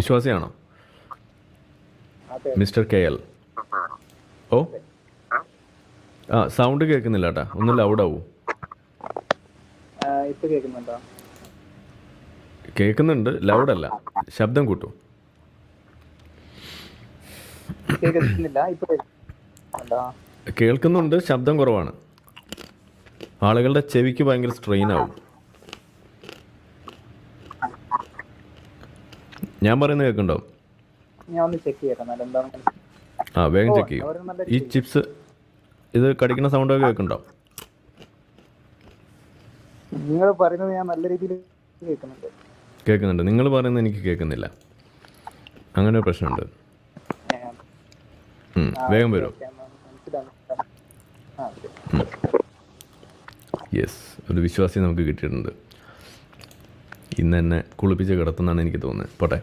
വിശ്വാസിയാണോ അതെ. Mister K L? ഓ ആ sound കേൾക്കുന്നില്ല കേട്ടാ, ഒന്ന് ലൗഡാവൂ. ഇപ്പൊ കേൾക്കുന്നുണ്ടോ? കേൾക്കുന്നുണ്ട്, ലൗഡല്ല. ശബ്ദം കൂട്ടൂ. കേൾക്കുന്നില്ല, ഇപ്പൊ കേൾക്കുന്നുണ്ടോ? കേൾക്കുന്നുണ്ട്, ശബ്ദം കുറവാണ്. ആളുകളുടെ ചെവിക്ക് ഭയങ്കര സ്ട്രെയിൻ ആവും. ഞാൻ പറയുന്നത് കേൾക്കുന്നുണ്ടോ? ഞാൻ ഒന്ന് ചെക്ക് ചെയ്യട്ടെ നല്ല എന്താണ്. ആ വേഗം ഓ, ചെക്ക് ചെയ്യും. അവര് നല്ല ഈ രീതിയിൽ. ചിപ്സ് ഇത് കടിക്കുന്ന സൗണ്ടൊക്കെ കേൾക്കുന്നുണ്ടോ? നിങ്ങൾ പറയുന്നത് ഞാൻ നല്ല രീതിയിൽ കേൾക്കുന്നുണ്ട്. കേൾക്കുന്നുണ്ട്. നിങ്ങൾ പറയുന്നത് എനിക്ക് കേൾക്കുന്നില്ല. അങ്ങനെ ഒരു പ്രശ്നമുണ്ട്. വേഗം ഓക്കെ വരും. ഓക്കെ, മനസ്സിലായി. ആ ഓക്കെ. യെസ്, ഒരു വിശ്വാസി നമുക്ക് കിട്ടിയിട്ടുണ്ട്. ഇന്ന് എന്നെ കുളിപ്പിച്ച് കിടത്തുന്നതാണ് എനിക്ക് തോന്നുന്നത്. പോട്ടെ.